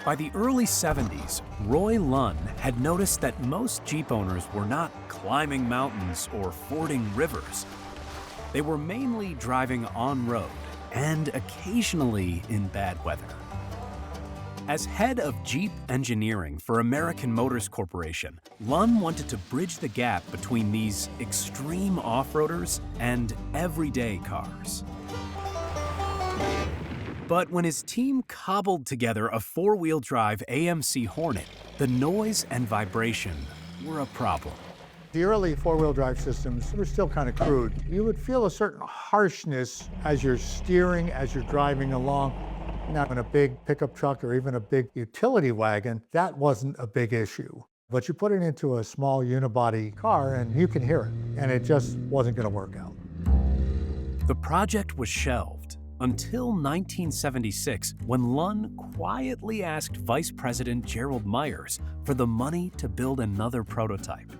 By the early 70s, Roy Lunn had noticed that most Jeep owners were not climbing mountains or fording rivers. They were mainly driving on-road and occasionally in bad weather. As head of Jeep engineering for American Motors Corporation, Lunn wanted to bridge the gap between these extreme off-roaders and everyday cars. But when his team cobbled together a four-wheel drive AMC Hornet, the noise and vibration were a problem. The early four-wheel drive systems were still kind of crude. You would feel a certain harshness as you're steering, as you're driving along. Now, in a big pickup truck or even a big utility wagon, that wasn't a big issue. But you put it into a small unibody car and you can hear it, and it just wasn't going to work out. The project was shelved until 1976, when Lunn quietly asked Vice President Gerald Meyers for the money to build another prototype.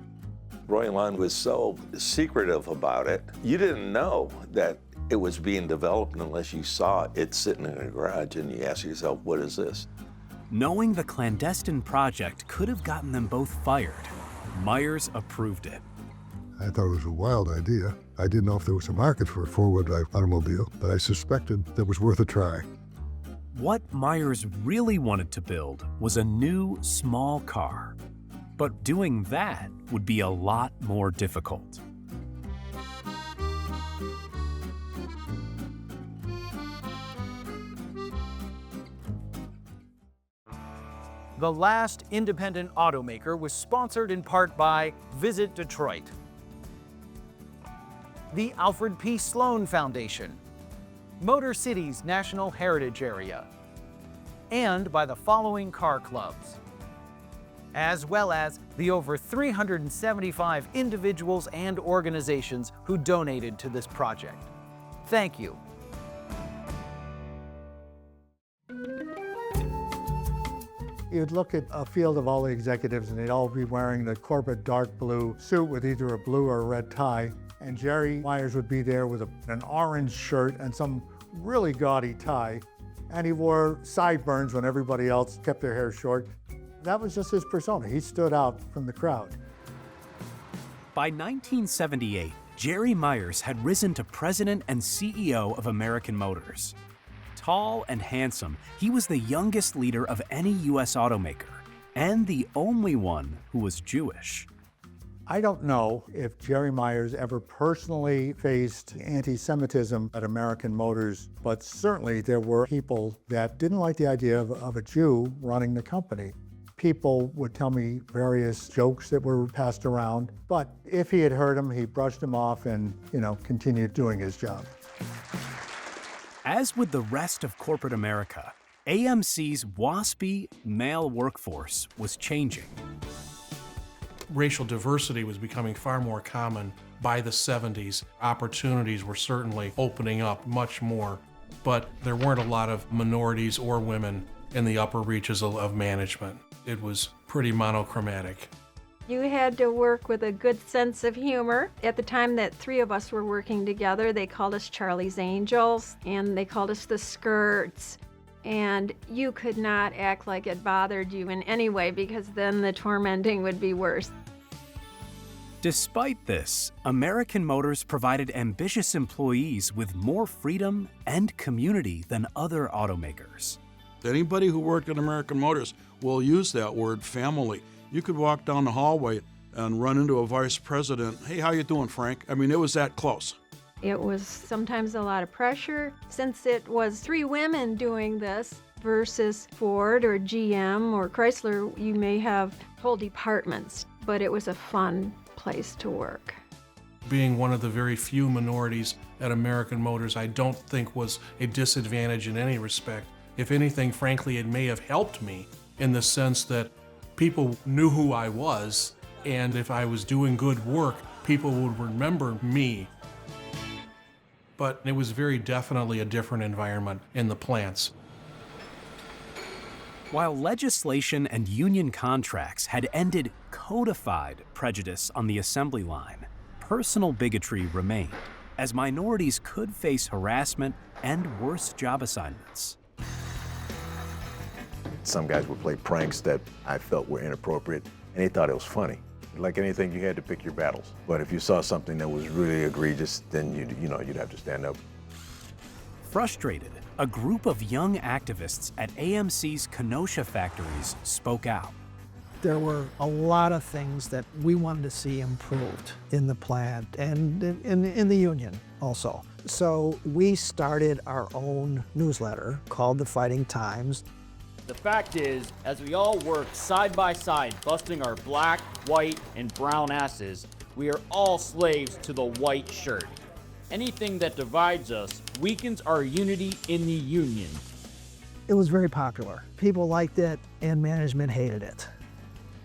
Roy Lunn was so secretive about it. You didn't know that it was being developed unless you saw it sitting in a garage and you ask yourself, what is this? Knowing the clandestine project could have gotten them both fired, Meyers approved it. I thought it was a wild idea. I didn't know if there was a market for a four-wheel drive automobile, but I suspected that was worth a try. What Meyers really wanted to build was a new, small car. But doing that would be a lot more difficult. The Last Independent Automaker was sponsored in part by Visit Detroit, the Alfred P. Sloan Foundation, Motor City's National Heritage Area, and by the following car clubs, as well as the over 375 individuals and organizations who donated to this project. Thank you. You'd look at a field of all the executives and they'd all be wearing the corporate dark blue suit with either a blue or a red tie. And Jerry Meyers would be there with an orange shirt and some really gaudy tie. And he wore sideburns when everybody else kept their hair short. That was just his persona. He stood out from the crowd. By 1978, Jerry Meyers had risen to president and CEO of American Motors. Tall and handsome, he was the youngest leader of any U.S. automaker, and the only one who was Jewish. I don't know if Jerry Meyers ever personally faced anti-Semitism at American Motors, but certainly there were people that didn't like the idea of a Jew running the company. People would tell me various jokes that were passed around, but if he had heard them, he brushed them off and, continued doing his job. As with the rest of corporate America, AMC's waspy male workforce was changing. Racial diversity was becoming far more common by the 70s. Opportunities were certainly opening up much more, but there weren't a lot of minorities or women in the upper reaches of management. It was pretty monochromatic. You had to work with a good sense of humor. At the time that three of us were working together, they called us Charlie's Angels, and they called us the Skirts. And you could not act like it bothered you in any way, because then the tormenting would be worse. Despite this, American Motors provided ambitious employees with more freedom and community than other automakers. Anybody who worked at American Motors will use that word, family. You could walk down the hallway and run into a vice president. Hey, how you doing, Frank? I mean, it was that close. It was sometimes a lot of pressure, since it was three women doing this versus Ford or GM or Chrysler. You may have whole departments, but it was a fun place to work. Being one of the very few minorities at American Motors, I don't think was a disadvantage in any respect. If anything, frankly, it may have helped me in the sense that people knew who I was, and if I was doing good work, people would remember me. But it was very definitely a different environment in the plants. While legislation and union contracts had ended codified prejudice on the assembly line, personal bigotry remained, as minorities could face harassment and worse job assignments. Some guys would play pranks that I felt were inappropriate, and they thought it was funny. Like anything, you had to pick your battles. But if you saw something that was really egregious, then you'd have to stand up. Frustrated, a group of young activists at AMC's Kenosha factories spoke out. There were a lot of things that we wanted to see improved in the plant and in the union also. So we started our own newsletter called The Fighting Times. The fact is, as we all work side by side, busting our black, white, and brown asses, we are all slaves to the white shirt. Anything that divides us weakens our unity in the union. It was very popular. People liked it, and management hated it.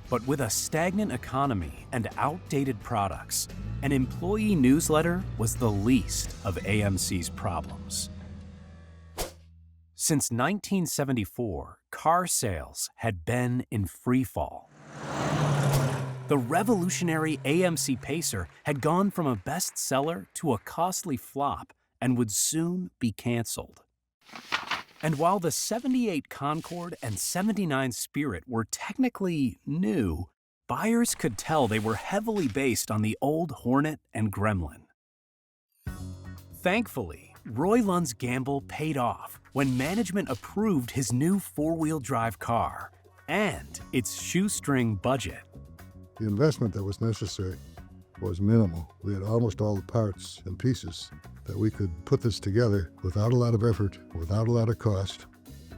But with a stagnant economy and outdated products, an employee newsletter was the least of AMC's problems. Since 1974, car sales had been in free fall. The revolutionary AMC Pacer had gone from a bestseller to a costly flop and would soon be canceled. And while the 78 Concorde and 79 Spirit were technically new, buyers could tell they were heavily based on the old Hornet and Gremlin. Thankfully, Roy Lund's gamble paid off when management approved his new four-wheel drive car and its shoestring budget. The investment that was necessary was minimal. We had almost all the parts and pieces that we could put this together without a lot of effort, without a lot of cost.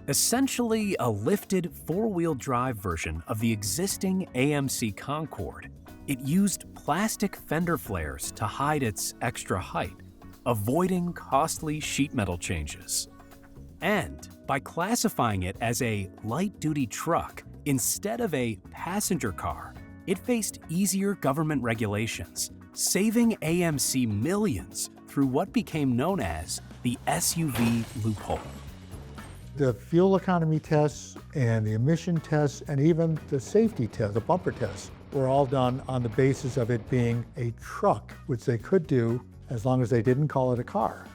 Essentially a lifted four-wheel drive version of the existing AMC Concorde. It used plastic fender flares to hide its extra height, avoiding costly sheet metal changes. And by classifying it as a light-duty truck instead of a passenger car, it faced easier government regulations, saving AMC millions through what became known as the SUV loophole. The fuel economy tests and the emission tests and even the safety test, the bumper tests, were all done on the basis of it being a truck, which they could do as long as they didn't call it a car.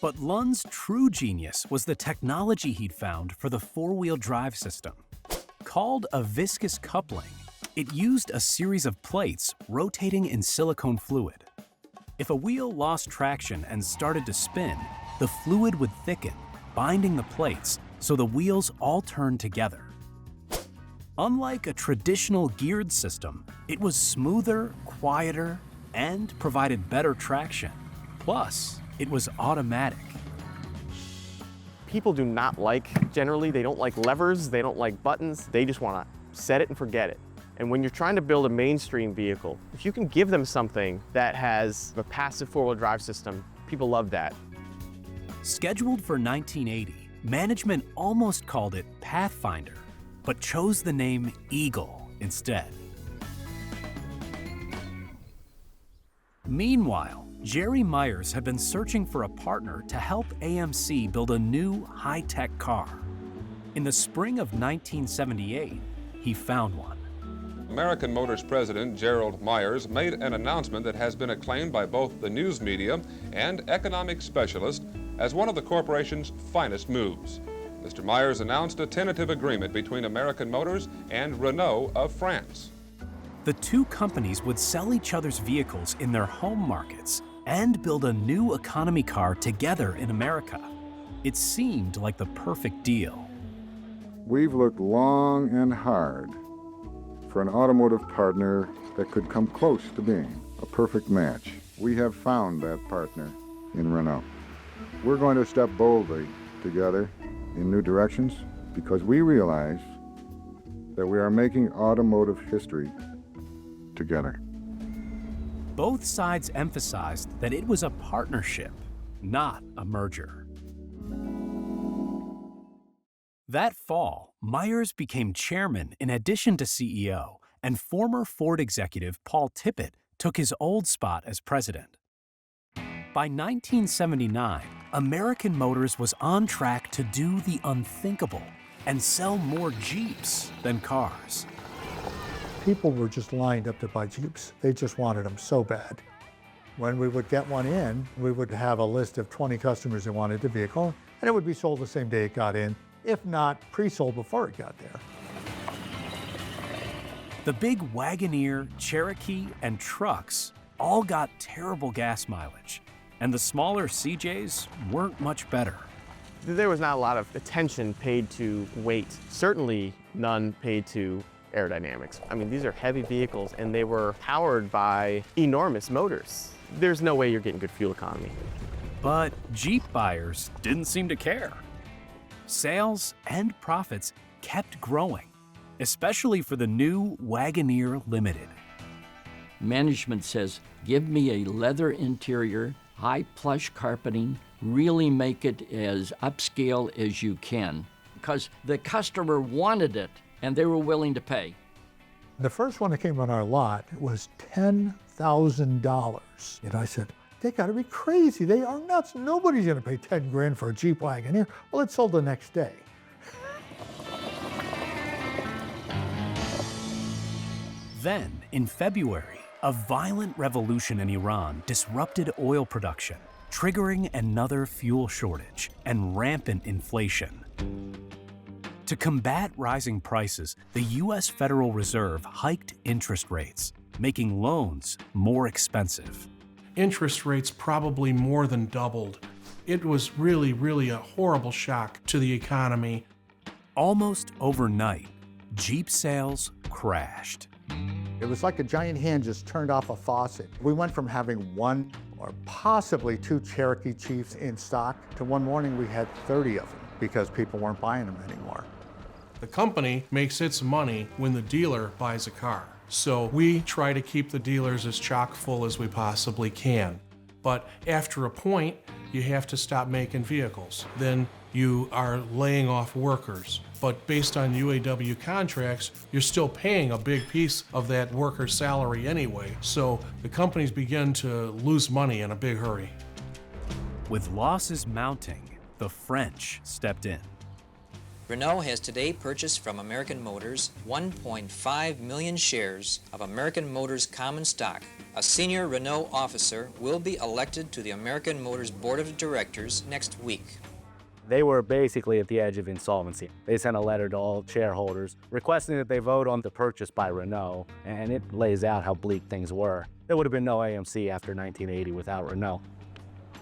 But Lund's true genius was the technology he'd found for the four-wheel drive system. Called a viscous coupling, it used a series of plates rotating in silicone fluid. If a wheel lost traction and started to spin, the fluid would thicken, binding the plates so the wheels all turned together. Unlike a traditional geared system, it was smoother, quieter, and provided better traction. Plus, it was automatic. People do not like, generally, they don't like levers, they don't like buttons, they just want to set it and forget it. And when you're trying to build a mainstream vehicle, if you can give them something that has a passive four-wheel drive system, people love that. Scheduled for 1980, management almost called it Pathfinder, but chose the name Eagle instead. Meanwhile, Jerry Meyers had been searching for a partner to help AMC build a new high-tech car. In the spring of 1978, he found one. American Motors president Gerald Meyers made an announcement that has been acclaimed by both the news media and economic specialists as one of the corporation's finest moves. Mr. Meyers announced a tentative agreement between American Motors and Renault of France. The two companies would sell each other's vehicles in their home markets and build a new economy car together in America. It seemed like the perfect deal. We've looked long and hard for an automotive partner that could come close to being a perfect match. We have found that partner in Renault. We're going to step boldly together in new directions because we realize that we are making automotive history together. Both sides emphasized that it was a partnership, not a merger. That fall, Meyers became chairman in addition to CEO, and former Ford executive Paul Tippett took his old spot as president. By 1979, American Motors was on track to do the unthinkable and sell more Jeeps than cars. People were just lined up to buy Jeeps. They just wanted them so bad. When we would get one in, we would have a list of 20 customers who wanted the vehicle, and it would be sold the same day it got in. if not pre-sold before it got there. The big Wagoneer, Cherokee, and trucks all got terrible gas mileage, and the smaller CJs weren't much better. There was not a lot of attention paid to weight, certainly none paid to aerodynamics. I mean, these are heavy vehicles and they were powered by enormous motors. There's no way you're getting good fuel economy. But Jeep buyers didn't seem to care. Sales and profits kept growing, especially for the new Wagoneer Limited. Management says, give me a leather interior, high plush carpeting, really make it as upscale as you can, because the customer wanted it and they were willing to pay. The first one that came on our lot was $10,000. And I said, they gotta be crazy. They are nuts. Nobody's gonna pay 10 grand for a Jeep Wagoneer. Well, it sold the next day. Then, in February, a violent revolution in Iran disrupted oil production, triggering another fuel shortage and rampant inflation. To combat rising prices, the U.S. Federal Reserve hiked interest rates, making loans more expensive. Interest rates probably more than doubled. It was really a horrible shock to the economy. Almost overnight, Jeep sales crashed. It was like a giant hand just turned off a faucet. We went from having one or possibly two Cherokee Chiefs in stock to one morning we had 30 of them because people weren't buying them anymore. The company makes its money when the dealer buys a car. So we try to keep the dealers as chock full as we possibly can. But after a point, you have to stop making vehicles. Then you are laying off workers. But based on UAW contracts, you're still paying a big piece of that worker's salary anyway. So the companies begin to lose money in a big hurry. With losses mounting, the French stepped in. Renault has today purchased from American Motors 1.5 million shares of American Motors common stock. A senior Renault officer will be elected to the American Motors Board of Directors next week. They were basically at the edge of insolvency. They sent a letter to all shareholders requesting that they vote on the purchase by Renault, and it lays out how bleak things were. There would have been no AMC after 1980 without Renault.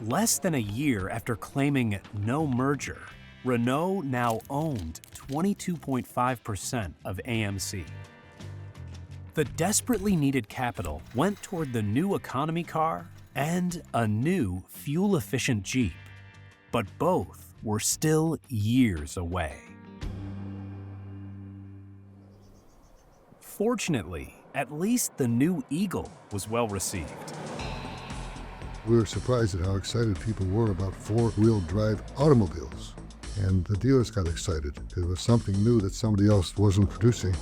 Less than a year after claiming no merger, Renault now owned 22.5% of AMC. The desperately needed capital went toward the new economy car and a new fuel-efficient Jeep, but both were still years away. Fortunately, at least the new Eagle was well received. We were surprised at how excited people were about four-wheel drive automobiles. And the dealers got excited. It was something new that somebody else wasn't producing.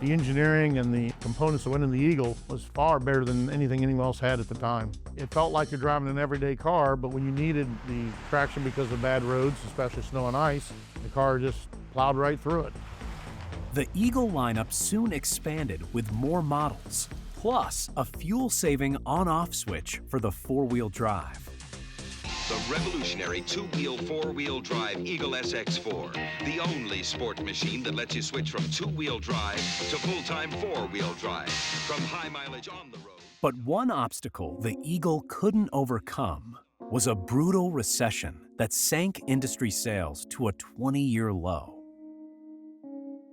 The engineering and the components that went in the Eagle was far better than anything anyone else had at the time. It felt like you're driving an everyday car, but when you needed the traction because of bad roads, especially snow and ice, the car just plowed right through it. The Eagle lineup soon expanded with more models, plus a fuel-saving on-off switch for the four-wheel drive. The revolutionary two-wheel, four-wheel drive Eagle SX4. The only sport machine that lets you switch from two-wheel drive to full-time four-wheel drive. From high mileage on the road. But one obstacle the Eagle couldn't overcome was a brutal recession that sank industry sales to a 20-year low.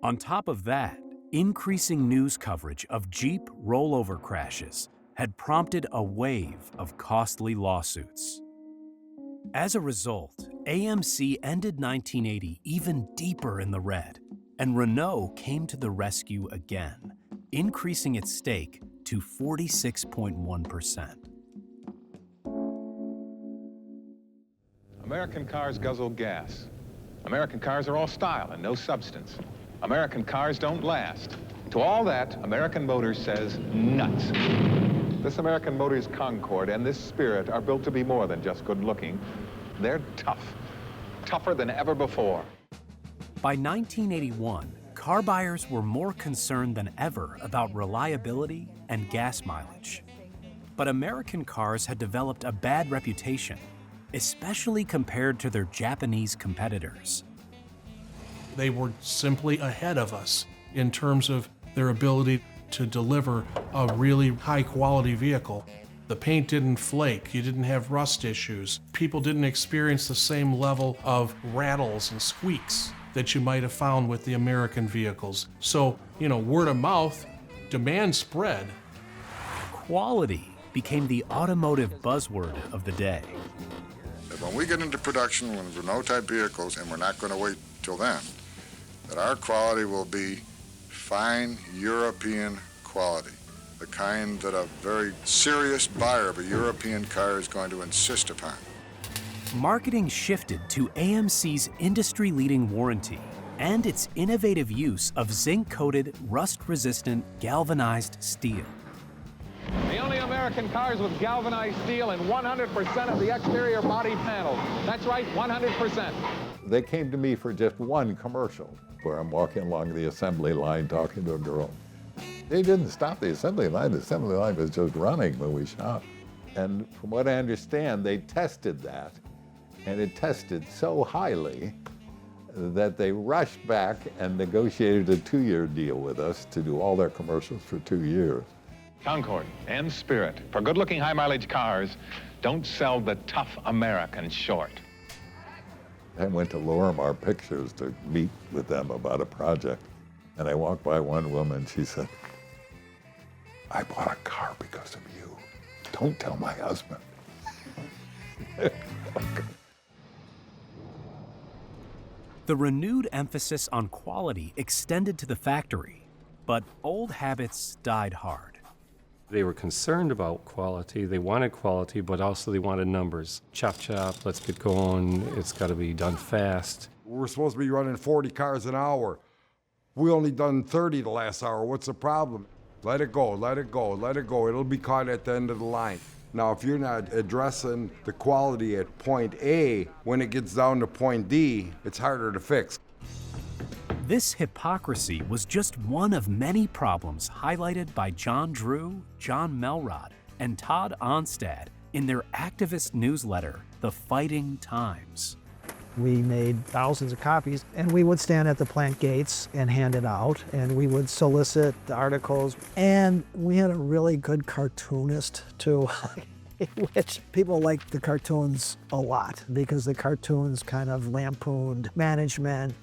On top of that, increasing news coverage of Jeep rollover crashes had prompted a wave of costly lawsuits. As a result, AMC ended 1980 even deeper in the red, and Renault came to the rescue again, increasing its stake to 46.1%. American cars guzzle gas. American cars are all style and no substance. American cars don't last. To all that, American Motors says nuts. This American Motors Concorde and this Spirit are built to be more than just good looking. They're tough, tougher than ever before. By 1981, car buyers were more concerned than ever about reliability and gas mileage. But American cars had developed a bad reputation, especially compared to their Japanese competitors. They were simply ahead of us in terms of their ability to deliver a really high-quality vehicle. The paint didn't flake, you didn't have rust issues, people didn't experience the same level of rattles and squeaks that you might have found with the American vehicles. So, word of mouth, demand spread. Quality became the automotive buzzword of the day. When we get into production with Renault-type vehicles, and we're not going to wait till then, that our quality will be fine European quality, the kind that a very serious buyer of a European car is going to insist upon. Marketing shifted to AMC's industry-leading warranty and its innovative use of zinc-coated, rust-resistant, galvanized steel. The only American cars with galvanized steel in 100% of the exterior body panels. That's right, 100%. They came to me for just one commercial where I'm walking along the assembly line talking to a girl. They didn't stop the assembly line. The assembly line was just running when we shot. And from what I understand, they tested that, and it tested so highly that they rushed back and negotiated a 2-year deal with us to do all their commercials for 2 years. Concord and Spirit, for good-looking high-mileage cars, don't sell the tough American short. I went to Lorimar Pictures to meet with them about a project. And I walked by one woman, she said, "I bought a car because of you. Don't tell my husband." The renewed emphasis on quality extended to the factory, but old habits died hard. They were concerned about quality. They wanted quality, but also they wanted numbers. Chop, chop, let's get going. It's got to be done fast. We're supposed to be running 40 cars an hour. We only done 30 the last hour. What's the problem? Let it go, let it go, let it go. It'll be caught at the end of the line. Now, if you're not addressing the quality at point A, when it gets down to point D, it's harder to fix. This hypocrisy was just one of many problems highlighted by John Drew, John Melrod, and Todd Onstad in their activist newsletter, The Fighting Times. We made thousands of copies, and we would stand at the plant gates and hand it out, and we would solicit the articles. And we had a really good cartoonist, too, which people liked the cartoons a lot because the cartoons kind of lampooned management.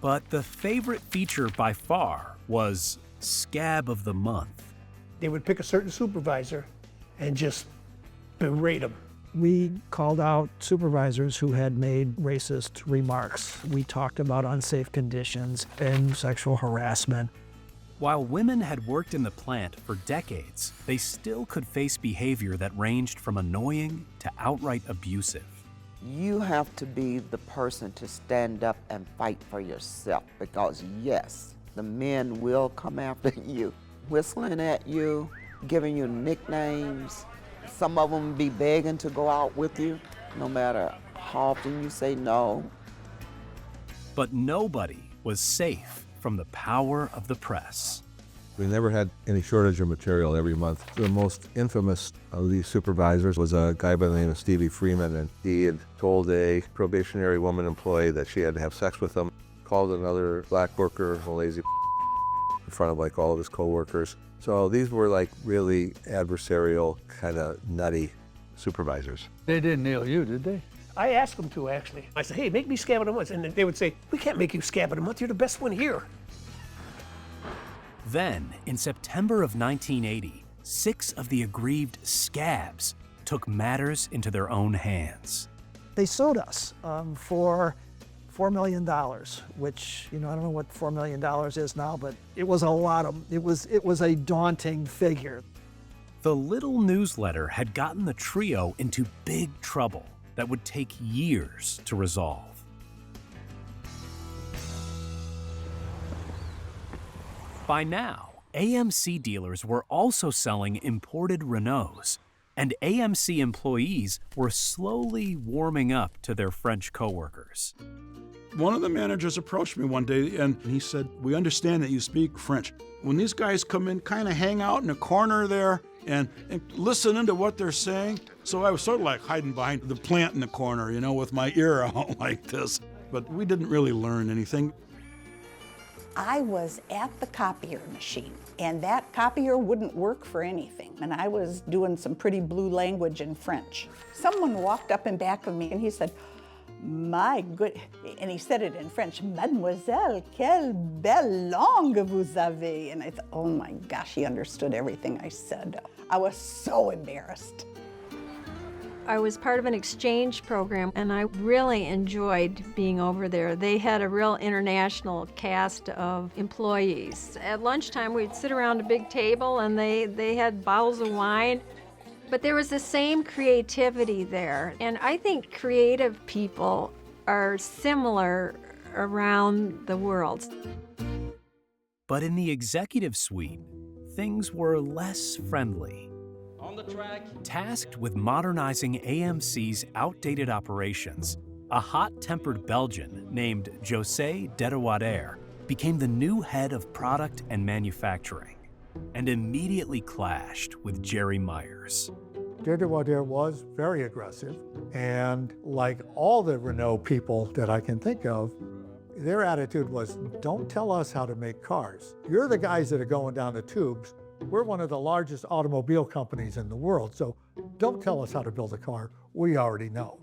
But the favorite feature by far was Scab of the Month. They would pick a certain supervisor and just berate him. We called out supervisors who had made racist remarks. We talked about unsafe conditions and sexual harassment. While women had worked in the plant for decades, they still could face behavior that ranged from annoying to outright abusive. You have to be the person to stand up and fight for yourself because, yes, the men will come after you, whistling at you, giving you nicknames. Some of them be begging to go out with you, no matter how often you say no. But nobody was safe from the power of the press. We never had any shortage of material every month. The most infamous of these supervisors was a guy by the name of Stevie Freeman, and he had told a probationary woman employee that she had to have sex with him, called another black worker a lazy in front of like all of his coworkers. So these were like really adversarial, kind of nutty supervisors. They didn't nail you, did they? I asked them to, actually. I said, hey, make me scab of the month. And they would say, we can't make you scab of the month. You're the best one here. Then, in September of 1980, 6 of the aggrieved scabs took matters into their own hands. They sued us for $4 million, which, I don't know what $4 million is now, but it was a lot of, it was a daunting figure. The little newsletter had gotten the trio into big trouble that would take years to resolve. By now, AMC dealers were also selling imported Renaults, and AMC employees were slowly warming up to their French coworkers. One of the managers approached me one day and he said, we understand that you speak French. When these guys come in, kind of hang out in a corner there and listen into what they're saying. So I was sort of like hiding behind the plant in the corner, with my ear out like this. but we didn't really learn anything. I was at the copier machine, and that copier wouldn't work for anything. And I was doing some pretty blue language in French. Someone walked up in back of me and he said, "My good," and he said it in French, "Mademoiselle, quelle belle langue vous avez." And I thought, oh my gosh, he understood everything I said. I was so embarrassed. I was part of an exchange program, and I really enjoyed being over there. They had a real international cast of employees. At lunchtime, we'd sit around a big table, and they had bottles of wine. But there was the same creativity there, and I think creative people are similar around the world. But in the executive suite, things were less friendly. On the track. Tasked with modernizing AMC's outdated operations, a hot-tempered Belgian named José Dedewader became the new head of product and manufacturing, and immediately clashed with Jerry Meyers. Dedewader was very aggressive, and like all the Renault people that I can think of, their attitude was, don't tell us how to make cars. You're the guys that are going down the tubes. We're one of the largest automobile companies in the world, so don't tell us how to build a car. We already know.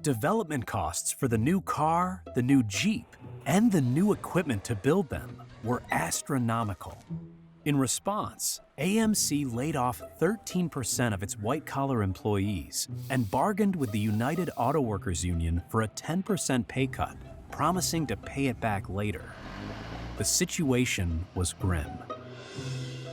Development costs for the new car, the new Jeep, and the new equipment to build them were astronomical. In response, AMC laid off 13% of its white-collar employees and bargained with the United Auto Workers Union for a 10% pay cut, promising to pay it back later. The situation was grim.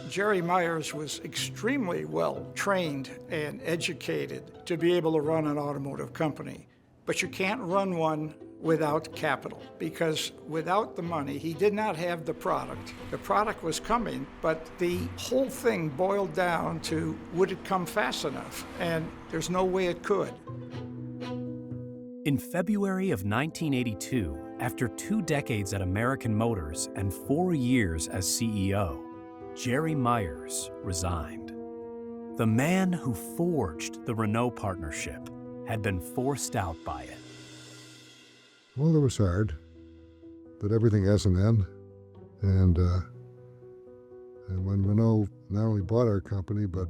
Jerry Meyers was extremely well trained and educated to be able to run an automotive company. But you can't run one without capital, because without the money, he did not have the product. The product was coming, but the whole thing boiled down to, would it come fast enough? And there's no way it could. In February of 1982, after 2 decades at American Motors and 4 years as CEO, Jerry Meyers resigned. The man who forged the Renault partnership had been forced out by it. Well, it was hard, but everything has an end. And when Renault not only bought our company, but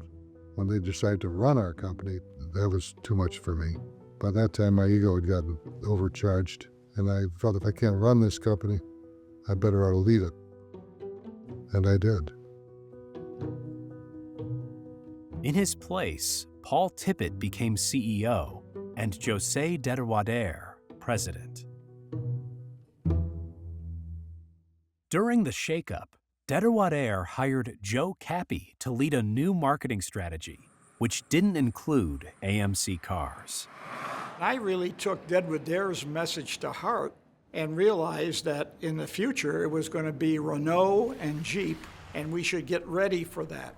when they decided to run our company, that was too much for me. By that time, my ego had gotten overcharged, and I felt if I can't run this company, I better ought to lead it. And I did. In his place, Paul Tippett became CEO and José Dedewader president. During the shakeup, Dedewader hired Joe Cappy to lead a new marketing strategy, which didn't include AMC cars. I really took Dedewader's message to heart and realized that in the future it was going to be Renault and Jeep, and we should get ready for that.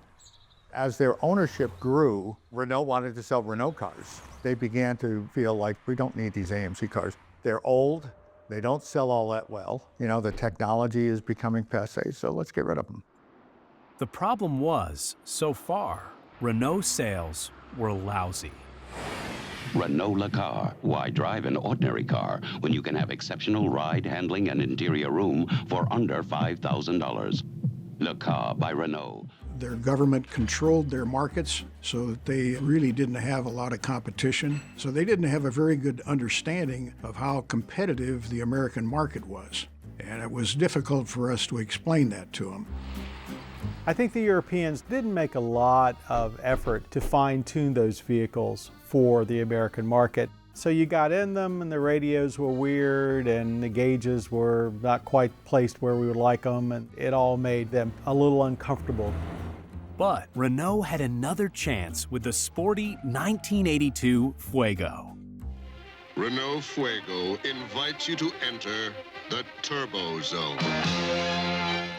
As their ownership grew, Renault wanted to sell Renault cars. They began to feel like, we don't need these AMC cars. They're old, they don't sell all that well. You know, the technology is becoming passé, so let's get rid of them. The problem was, so far, Renault sales were lousy. Renault Le Car. Why drive an ordinary car when you can have exceptional ride, handling, and interior room for under $5,000? Le Car by Renault. Their government controlled their markets, so that they really didn't have a lot of competition. So they didn't have a very good understanding of how competitive the American market was. And it was difficult for us to explain that to them. I think the Europeans didn't make a lot of effort to fine-tune those vehicles for the American market. So you got in them and the radios were weird and the gauges were not quite placed where we would like them, and it all made them a little uncomfortable. But Renault had another chance with the sporty 1982 Fuego. Renault Fuego invites you to enter the Turbo Zone.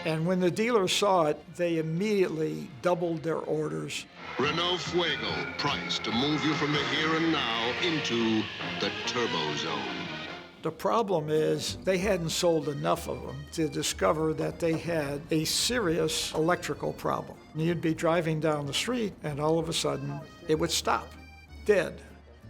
And when the dealers saw it, they immediately doubled their orders. Renault Fuego, priced to move you from the here and now into the Turbo Zone. The problem is they hadn't sold enough of them to discover that they had a serious electrical problem. You'd be driving down the street and all of a sudden it would stop, dead.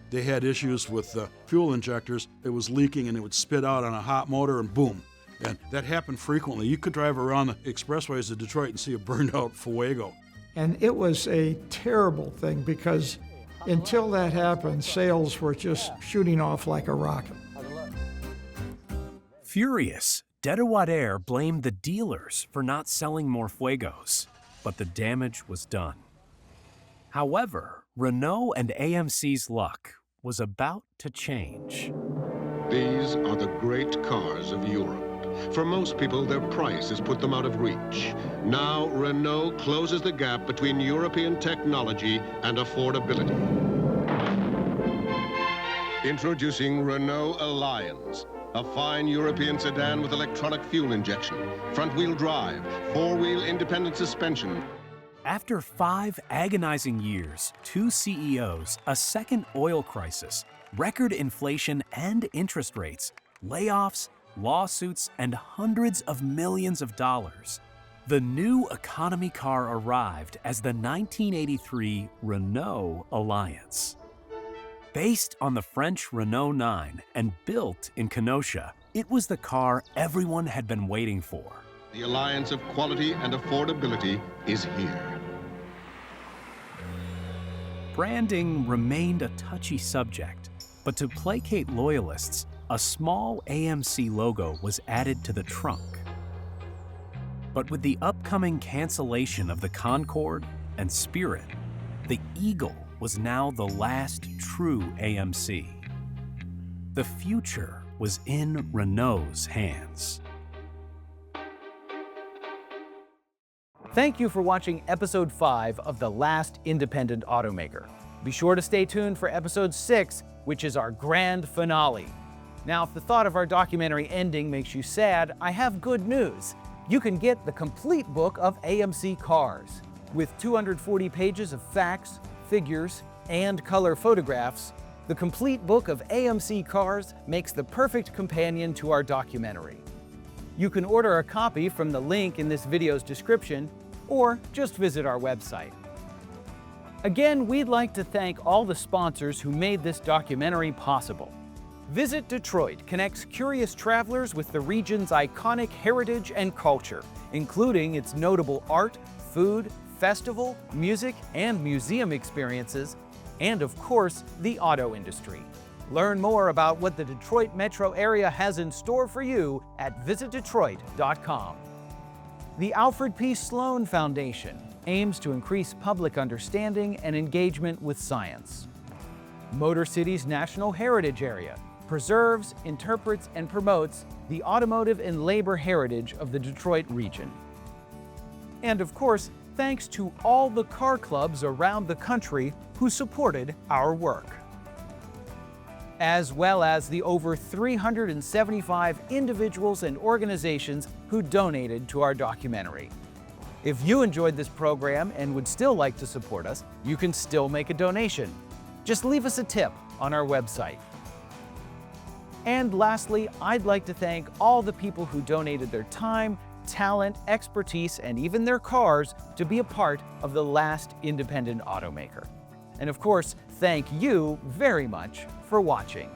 They had issues with the fuel injectors. It was leaking and it would spit out on a hot motor and boom. And that happened frequently. You could drive around the expressways of Detroit and see a burned out Fuego. And it was a terrible thing because until that happened, sales were just shooting off like a rocket. Furious, Dedewader blamed the dealers for not selling more Fuegos, but the damage was done. However, Renault and AMC's luck was about to change. These are the great cars of Europe. For most people, their price has put them out of reach. Now, Renault closes the gap between European technology and affordability. Introducing Renault Alliance, a fine European sedan with electronic fuel injection, front-wheel drive, four-wheel independent suspension. After 5 agonizing years, 2 CEOs, a second oil crisis, record inflation and interest rates, layoffs, lawsuits, and hundreds of millions of dollars, the new economy car arrived as the 1983 Renault Alliance. Based on the French Renault 9 and built in Kenosha, it was the car everyone had been waiting for. The alliance of quality and affordability is here. Branding remained a touchy subject, but to placate loyalists, a small AMC logo was added to the trunk. But with the upcoming cancellation of the Concorde and Spirit, the Eagle was now the last true AMC. The future was in Renault's hands. Thank you for watching episode 5 of The Last Independent Automaker. Be sure to stay tuned for episode 6, which is our grand finale. Now, if the thought of our documentary ending makes you sad, I have good news. You can get the complete book of AMC cars. With 240 pages of facts, figures, and color photographs, the complete book of AMC cars makes the perfect companion to our documentary. You can order a copy from the link in this video's description, or just visit our website. Again, we'd like to thank all the sponsors who made this documentary possible. Visit Detroit connects curious travelers with the region's iconic heritage and culture, including its notable art, food, festival, music, and museum experiences, and of course, the auto industry. Learn more about what the Detroit metro area has in store for you at visitdetroit.com. The Alfred P. Sloan Foundation aims to increase public understanding and engagement with science. Motor City's National Heritage Area preserves, interprets, and promotes the automotive and labor heritage of the Detroit region. And of course, thanks to all the car clubs around the country who supported our work, as well as the over 375 individuals and organizations who donated to our documentary. If you enjoyed this program and would still like to support us, you can still make a donation. Just leave us a tip on our website. And lastly, I'd like to thank all the people who donated their time, talent, expertise, and even their cars to be a part of the Last Independent Automaker. And of course, thank you very much for watching.